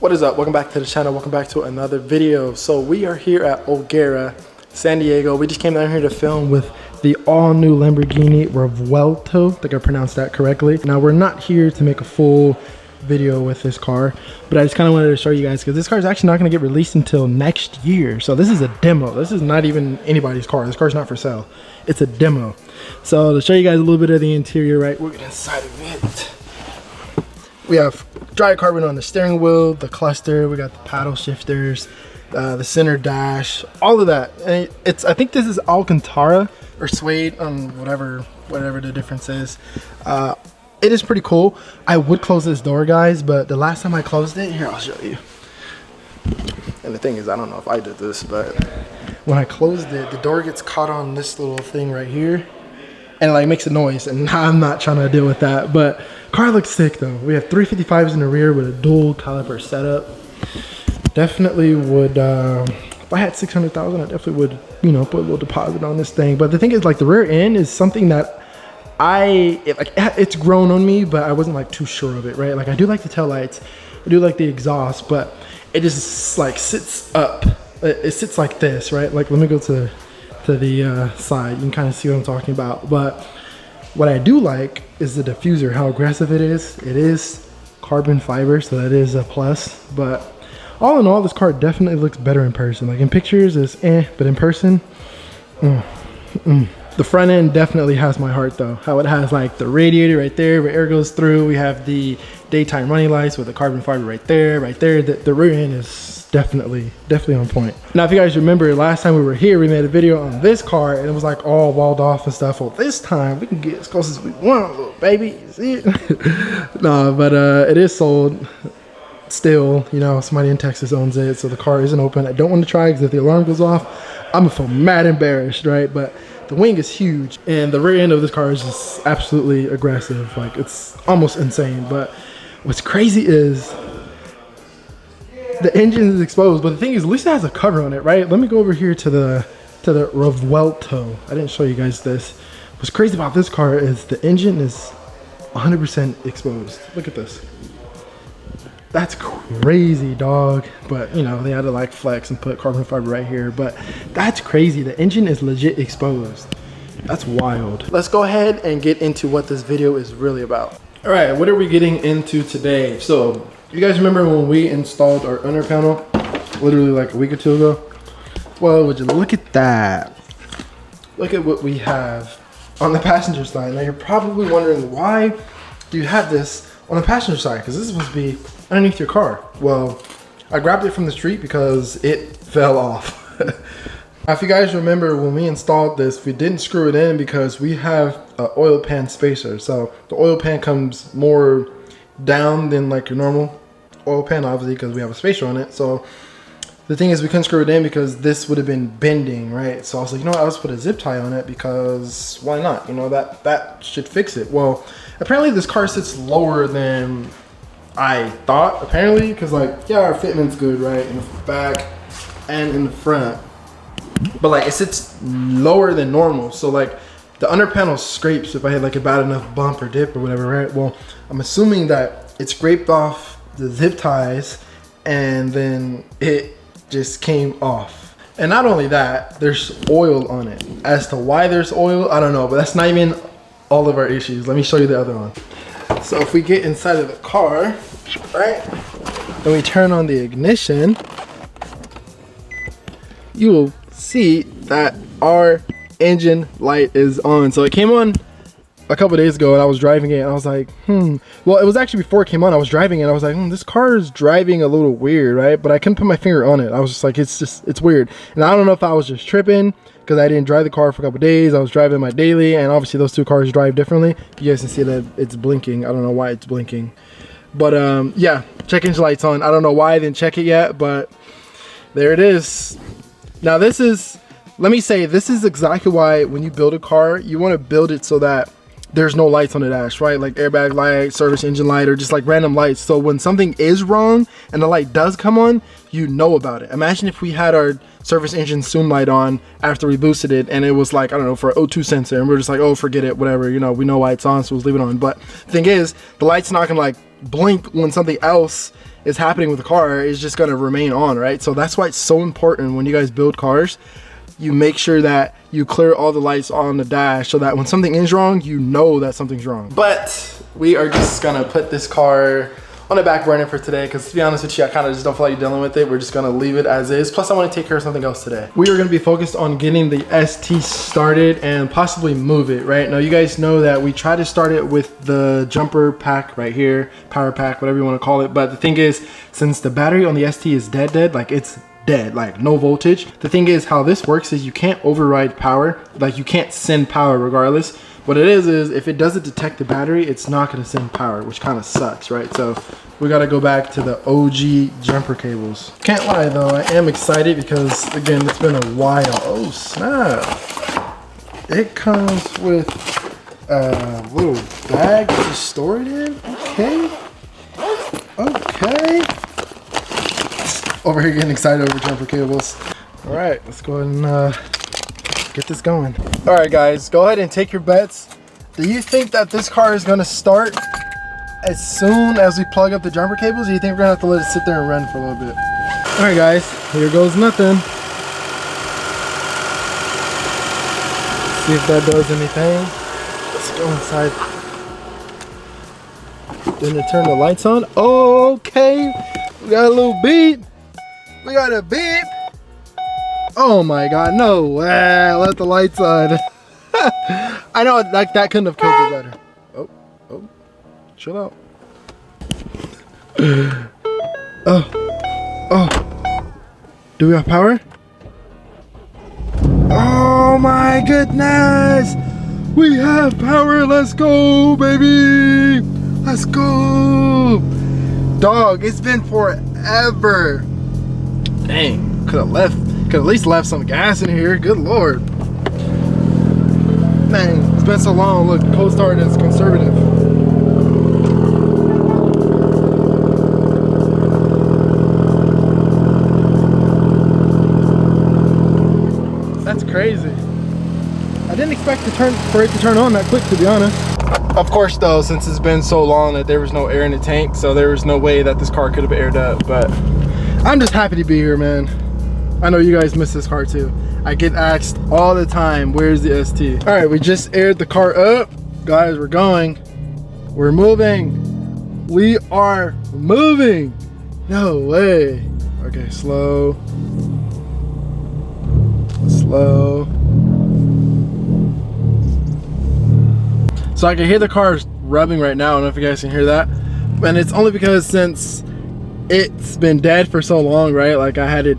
What is up? Welcome back to the channel. Welcome back to another video. So we are here at O'Gara, San Diego. We just came down here to film with the all-new Lamborghini Revuelto. I think I pronounced that correctly. Now we're not here to make a full video with this car, but I just kind of wanted to show you guys because this car is actually not going to get released until next year. So this is a demo. This is not even anybody's car. This car's not for sale. It's a demo. So to show you guys a little bit of the interior, right? We'll get inside of it. We have dry carbon on the steering wheel, the cluster, we got the paddle shifters, the center dash, all of that. And I think this is Alcantara or suede, whatever the difference is. It is pretty cool. I would close this door, guys, but the last time I closed it, here, I'll show you. And the thing is, I don't know if I did this, but when I closed it, the door gets caught on this little thing right here and it like makes a noise, and I'm not trying to deal with that. But car looks sick though. We have 355s in the rear with a dual caliper setup. Definitely would, if I had 600,000, I definitely would, you know, put a little deposit on this thing. But the thing is, like, the rear end is something that it's grown on me, but I wasn't like too sure of it, right? Like, I do like the taillights, I do like the exhaust, but it just like sits up. It sits like this, right? Like, let me go to the side. You can kind of see what I'm talking about. But what I do like is the diffuser, how aggressive it is. It is carbon fiber, so that is a plus. But all in all, this car definitely looks better in person. Like, in pictures it's but in person, The front end definitely has my heart though. How it has like the radiator right there where air goes through. We have the daytime running lights with the carbon fiber right there. The rear end is definitely on point. Now, if you guys remember, last time we were here, we made a video on this car and it was like all walled off and stuff. Well, this time we can get as close as we want, little baby. You see it? No, but it is sold still. You know, somebody in Texas owns it, so the car isn't open. I don't want to try because if the alarm goes off, I'm gonna feel mad embarrassed, right? But the wing is huge and the rear end of this car is just absolutely aggressive. Like, it's almost insane. But what's crazy is the engine is exposed, but the thing is, at least it has a cover on it, right? Let me go over here to the Revuelto. I didn't show you guys this. What's crazy about this car is the engine is 100% exposed. Look at this. That's crazy, dog. But you know, they had to like flex and put carbon fiber right here, but that's crazy. The engine is legit exposed. That's wild. Let's go ahead and get into what this video is really about. All right, what are we getting into today? So you guys remember when we installed our under panel literally like a week or two ago? Well, would you look at that? Look at what we have on the passenger side. Now you're probably wondering, why do you have this on the passenger side? Because this is supposed to be underneath your car. Well, I grabbed it from the street because it fell off. Now, if you guys remember, when we installed this, we didn't screw it in because we have an oil pan spacer. So the oil pan comes more down than like your normal oil pan, obviously, because we have a spacer on it. So the thing is, we couldn't screw it in because this would have been bending, right? So I was like, you know what, I'll just put a zip tie on it because why not? You know, that should fix it. Well, apparently this car sits lower than I thought, apparently, because like, yeah, our fitment's good, right, in the back and in the front, but like it sits lower than normal. So like the under panel scrapes if I had like a bad enough bump or dip or whatever, right? Well, I'm assuming that it scraped off the zip ties and then it just came off. And not only that, there's oil on it. As to why there's oil, I don't know, but that's not even all of our issues. Let me show you the other one. So if we get inside of the car, right, and we turn on the ignition, you will see that our engine light is on. So it came on a couple days ago and I was driving it and I was like, well, it was actually before it came on. I was driving it and I was like, this car is driving a little weird, right? But I couldn't put my finger on it. I was just like, it's weird. And I don't know if I was just tripping because I didn't drive the car for a couple days. I was driving my daily, and obviously those two cars drive differently. You guys can see that it's blinking. I don't know why it's blinking, but yeah, check engine light's on. I don't know why I didn't check it yet, but there it is. Now this is, let me say, this is exactly why when you build a car, you want to build it so that there's no lights on the dash, right? Like airbag light, service engine light, or just like random lights. So when something is wrong and the light does come on, you know about it. Imagine if we had our service engine zoom light on after we boosted it and it was like, I don't know, for an O2 sensor, and we're just like, oh, forget it, whatever, you know, we know why it's on, so let's leave it on. But the thing is, the light's not gonna like blink when something else is happening with the car is just going to remain on, right? So that's why it's so important when you guys build cars, you make sure that you clear all the lights on the dash so that when something is wrong, you know that something's wrong. But we are just gonna put this car on the back burner for today, because to be honest with you, I kind of just don't feel like dealing with it. We're just gonna leave it as is. Plus I want to take care of something else today. We are gonna be focused on getting the ST started and possibly move it, right? Now you guys know that we try to start it with the jumper pack right here, power pack, whatever you want to call it. But the thing is, since the battery on the ST is dead, like it's dead, like no voltage. The thing is, how this works is you can't override power, like you can't send power regardless. What it is if it doesn't detect the battery, it's not going to send power, which kind of sucks, right? So we got to go back to the OG jumper cables. Can't lie though, I am excited because again, it's been a while. Oh snap. It comes with a little bag to store it in. Okay. Over here getting excited over jumper cables. All right, let's go ahead and get this going. All right guys, go ahead and take your bets. Do you think that this car is gonna start as soon as we plug up the jumper cables, or do you think we're gonna have to let it sit there and run for a little bit? All right guys, here goes nothing. Let's see if that does anything. Let's go inside. Then to turn the lights on. Okay, we got a little beep. We got a beep. Oh my god, no way. Let the lights on. I know, like that couldn't have killed it better. Oh, chill out. Oh. Do we have power? Oh my goodness. We have power. Let's go, baby. Let's go. Dog, it's been forever. Dang, could at least left some gas in here. Good lord. Man, it's been so long. Look, cold start is conservative. That's crazy. I didn't expect for it to turn on that quick, to be honest. Of course though, since it's been so long that there was no air in the tank, so there was no way that this car could have aired up. But I'm just happy to be here, man. I know you guys miss this car too. I get asked all the time, where's the ST? All right, we just aired the car up. Guys, we're going. We're moving. We are moving. No way. Okay, slow. Slow. So I can hear the cars rubbing right now. I don't know if you guys can hear that. And it's only because since it's been dead for so long, right? Like I had it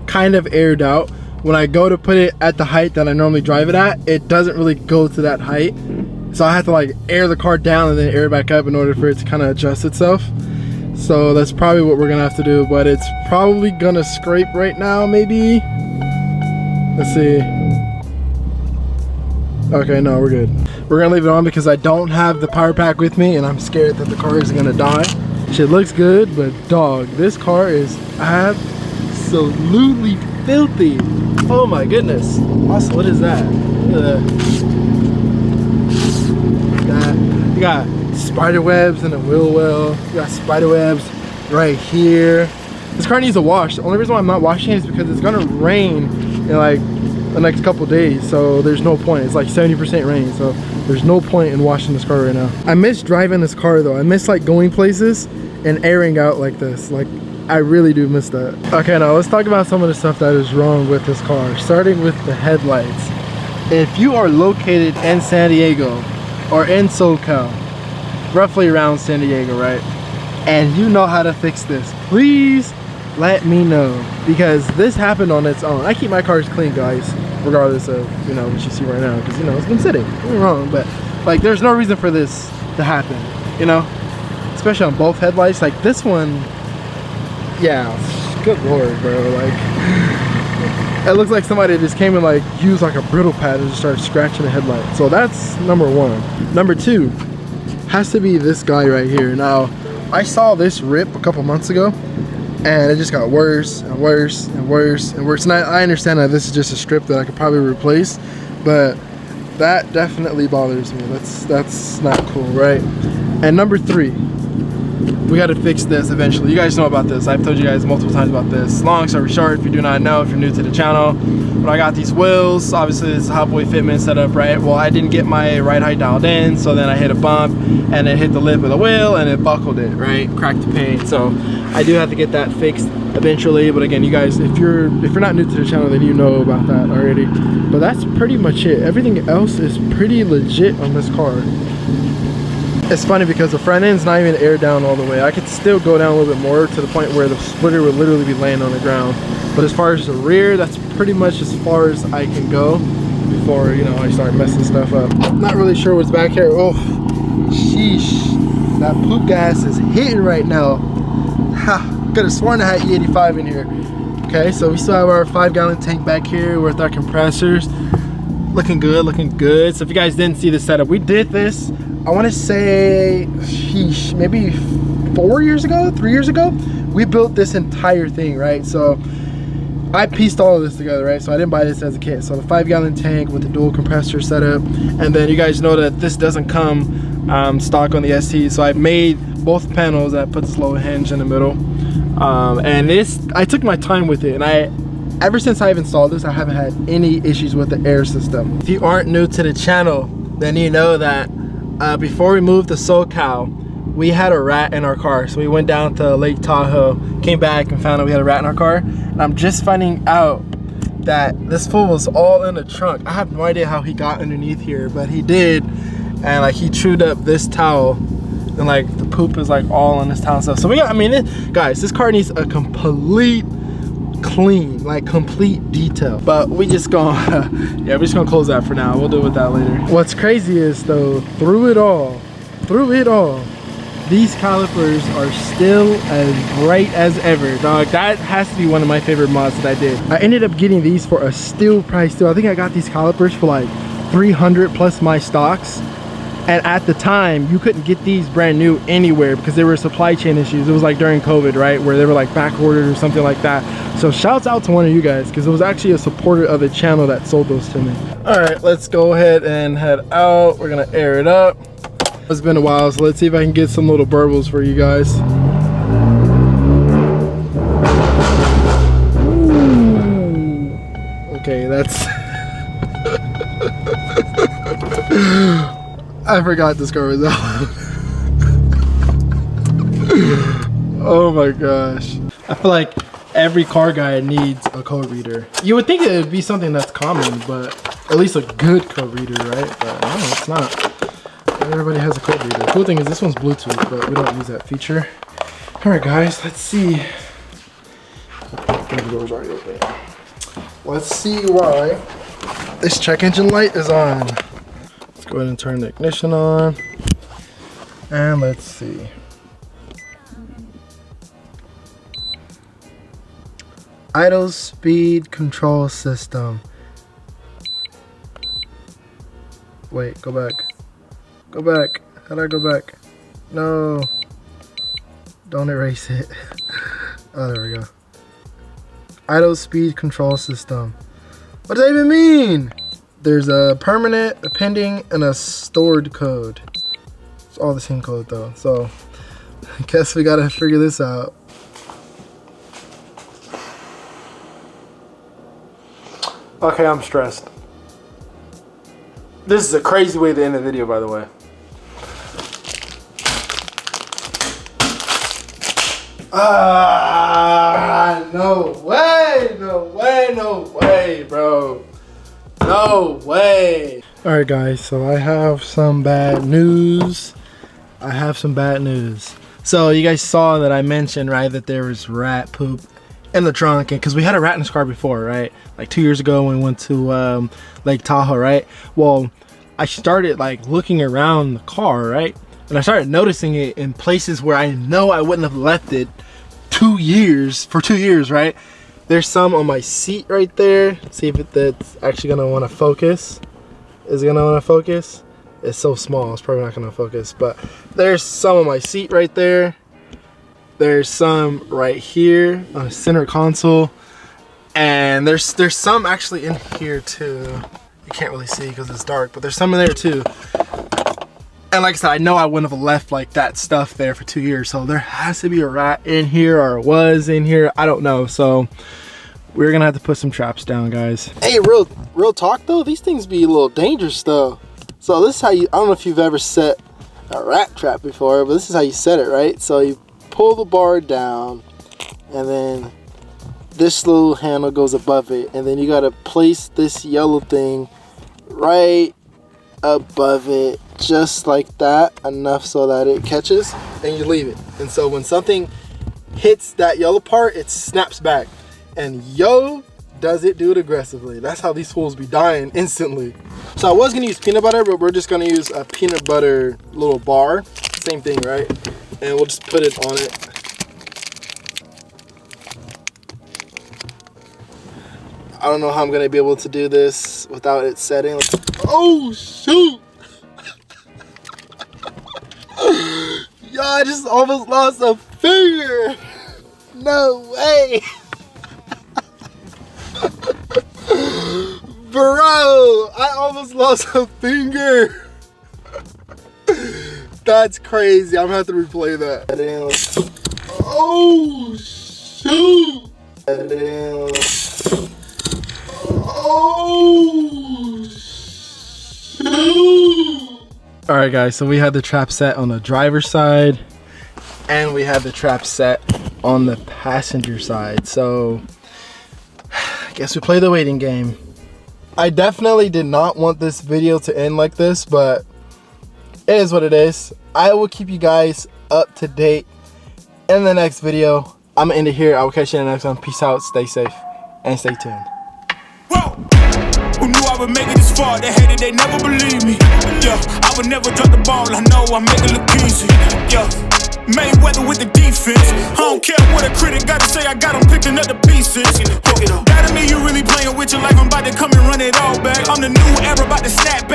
kind of aired out. When I go to put it at the height that I normally drive it at, it doesn't really go to that height. So I have to like air the car down and then air it back up in order for it to kind of adjust itself. So that's probably what we're gonna have to do, but it's probably gonna scrape right now, maybe. Let's see. Okay, no, we're good. We're gonna leave it on because I don't have the power pack with me and I'm scared that the car is gonna die. Shit looks good, but dog, this car is absolutely filthy. Oh my goodness. Also, what is that? You got spider webs in the wheel well. You got spider webs right here. This car needs a wash. The only reason why I'm not washing it is because it's gonna rain in like the next couple days, so there's no point. It's like 70% rain, so there's no point in washing this car right now. I miss driving this car though. I miss like going places and airing out like this. Like I really do miss that. Okay, now let's talk about some of the stuff that is wrong with this car, starting with the headlights. If you are located in San Diego or in SoCal, roughly around San Diego, right, and you know how to fix this, please let me know, because this happened on its own. I keep my cars clean, guys, regardless of, you know, what you see right now, because, you know, it's been sitting. Don't get me wrong, but like there's no reason for this to happen, you know, especially on both headlights. Like this one, yeah, good lord, bro. Like it looks like somebody just came and like used like a brittle pad and just started scratching the headlight. So that's number one. Number two has to be this guy right here. Now I saw this rip a couple months ago and it just got worse and worse and worse and worse. And I understand that this is just a strip that I could probably replace, but that definitely bothers me. That's not cool, right? And number three, we got to fix this eventually. You guys know about this. I've told you guys multiple times about this. Long story short, if you do not know, if you're new to the channel, when I got these wheels, obviously this is Hot Boy Fitment setup, right? Well, I didn't get my ride height dialed in, so then I hit a bump and it hit the lip of the wheel and it buckled it, right? Cracked the paint. So I do have to get that fixed eventually. But again, you guys, if you're not new to the channel, then you know about that already. But that's pretty much it. Everything else is pretty legit on this car. It's funny because the front end's not even aired down all the way. I could still go down a little bit more to the point where the splitter would literally be laying on the ground. But as far as the rear, that's pretty much as far as I can go before, you know, I start messing stuff up. Not really sure what's back here. Oh, sheesh. That poop gas is hitting right now. Ha, could have sworn I had E85 in here. Okay, so we still have our 5-gallon tank back here with our compressors. Looking good, looking good. So if you guys didn't see the setup, we did this, I want to say, sheesh, maybe 4 years ago, 3 years ago, we built this entire thing, right? So I pieced all of this together, right? So I didn't buy this as a kit. So the 5-gallon tank with the dual compressor setup, and then you guys know that this doesn't come stock on the ST. So I've made both panels. I put this low hinge in the middle, and this, I took my time with it, and ever since I've installed this, I haven't had any issues with the air system. If you aren't new to the channel, then you know that before we moved to SoCal, we had a rat in our car. So we went down to Lake Tahoe, came back and found out we had a rat in our car. And I'm just finding out that this fool was all in the trunk. I have no idea how he got underneath here, but he did. And like he chewed up this towel, and like the poop is like all on this towel and stuff. So we got, I mean, guys, this car needs a complete clean, like complete detail. But we just gonna yeah, we're just gonna close that for now. We'll deal with that later. What's crazy is though, through it all, these calipers are still as bright as ever, dog. That has to be one of my favorite mods that I did. I ended up getting these for a steal price too. I think I got these calipers for like 300 plus my stocks. And at the time, you couldn't get these brand new anywhere because there were supply chain issues. It was like during COVID, right? Where they were like back ordered or something like that. So shouts out to one of you guys, because it was actually a supporter of the channel that sold those to me. All right, let's go ahead and head out. We're gonna air it up. It's been a while, so let's see if I can get some little burbles for you guys. Ooh. Okay, that's... I forgot this car was out. Oh my gosh. I feel like every car guy needs a code reader. You would think it would be something that's common, but at least a good code reader, right? But no, it's not. Not everybody has a code reader. The cool thing is this one's Bluetooth, but we don't use that feature. All right, guys, let's see. The door's already open. Let's see why this check engine light is on. Go ahead and turn the ignition on, and let's see. Idle speed control system. Wait, go back. Go back. How do I go back? No. Don't erase it. Oh, there we go. Idle speed control system. What does that even mean? There's a permanent, a pending, and a stored code. It's all the same code though. So I guess we gotta figure this out. Okay, I'm stressed. This is a crazy way to end the video, by the way. No way, no way, no way, bro. No way. All right, guys, so I have some bad news. So you guys saw that I mentioned, right, that there was rat poop in the trunk, and because we had a rat in this car before, right, like 2 years ago when we went to Lake Tahoe, right? Well, I started like looking around the car, right, and I started noticing it in places where I know I wouldn't have left it for 2 years, right? There's some on my seat right there. See if that's actually gonna want to focus. Is it gonna want to focus? It's so small, it's probably not gonna focus, but there's some on my seat right there. There's some right here on the center console, and there's some actually in here too. You can't really see because it's dark, but there's some in there too. And like I said, I know I wouldn't have left like that stuff there for 2 years. So there has to be a rat in here, or was in here. I don't know. So we're gonna have to put some traps down, guys. Hey, real talk though, these things be a little dangerous though. So this is how you, I don't know if you've ever set a rat trap before, but this is how you set it, right? So you pull the bar down, and then this little handle goes above it, and then you gotta place this yellow thing right above it, just like that, enough so that it catches, and you leave it. And so when something hits that yellow part, it snaps back, and yo, does it do it aggressively. That's how these fools be dying instantly. So I was gonna use peanut butter, but we're just gonna use a peanut butter little bar, same thing, right? And we'll just put it on it. I don't know how I'm gonna be able to do this without it setting. Oh shoot! Yo, I just almost lost a finger. No way. Bro, I almost lost a finger. That's crazy. I'm gonna have to replay that. Oh shoot! Oh shoot! All right, guys. So we had the trap set on the driver's side, and we had the trap set on the passenger side. So I guess we play the waiting game. I definitely did not want this video to end like this, but it is what it is. I will keep you guys up to date in the next video. I'm gonna end it here. I will catch you in the next one. Peace out, stay safe, and stay tuned. Whoa. Who knew I would make it this far? They hated, they never believed me. Yeah, I would never drop the ball. I know I make it look easy. Yeah. Mayweather with the defense. I don't care what a critic gotta say, I got them picking up the pieces. That to me, you really playing with your life. I'm about to come and run it all back. I'm the new era, about to snap